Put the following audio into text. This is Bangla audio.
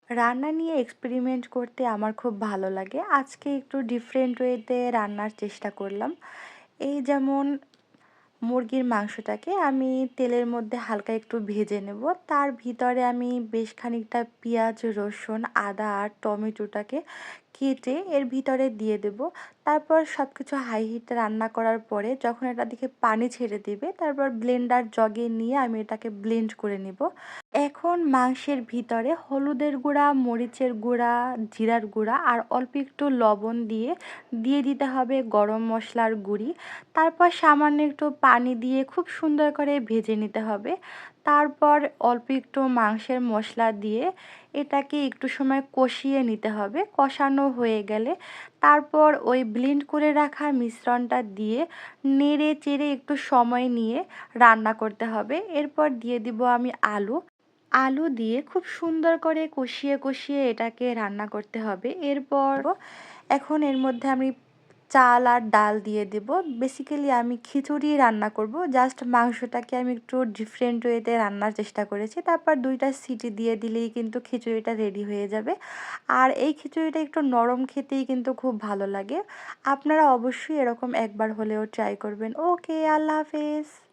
রান্না নিয়ে এক্সপেরিমেন্ট করতে আমার খুব ভালো লাগে। আজকে একটু ডিফারেন্ট ওয়েতে রান্নার চেষ্টা করলাম। এই যেমন মুরগির মাংসটাকে আমি তেলের মধ্যে হালকা একটু ভেজে নেব। তার ভিতরে আমি বেশ খানিকটা পেঁয়াজ, রসুন, আদা আর টমেটোটাকে কেটে এর ভিতরে দিয়ে দেব। তারপর সব কিছু হাই হিটে রান্না করার পরে যখন এটা দিকে পানি ছেড়ে দেবে, তারপর ব্লেন্ডার জগে নিয়ে আমি এটাকে ব্লেন্ড করে নেব। এখন মাংসের ভিতরে হলুদের গুঁড়া, মরিচের গুঁড়া, জিরার গুঁড়া আর অল্প একটু লবণ দিয়ে দিয়ে দিতে হবে গরম মশলার গুঁড়ি। তারপর সামান্য একটু পানি দিয়ে খুব সুন্দর করে ভেজে নিতে হবে। তারপর অল্প একটু মাংসের মশলা দিয়ে এটাকে একটু সময় কষিয়ে নিতে হবে। কষানো হয়ে গেলে তারপর ওই ব্লেন্ড করে রাখা মিশ্রণটা দিয়ে নেড়ে চেড়ে একটু সময় নিয়ে রান্না করতে হবে। এরপর দিয়ে দিব আমি আলু। আলু দিয়ে খুব সুন্দর করে কষিয়ে কষিয়ে এটাকে রান্না করতে হবে। এরপর এখন এর মধ্যে আমি চাল আর ডাল দিয়ে দেব। বেসিক্যালি আমি খিচুড়ি রান্না করব। জাস্ট মাংসটাকে আমি একটু ডিফারেন্ট ওয়েতে রান্নার চেষ্টা করেছি। তারপর ২টা সিটি দিয়ে দিলেই কিন্তু খিচুড়িটা রেডি হয়ে যাবে। আর এই খিচুড়িটা একটু নরম খেতেই কিন্তু খুব ভালো লাগে। আপনারা অবশ্যই এরকম একবার হলেও ট্রাই করবেন। ওকে, আল্লাহ হাফেজ।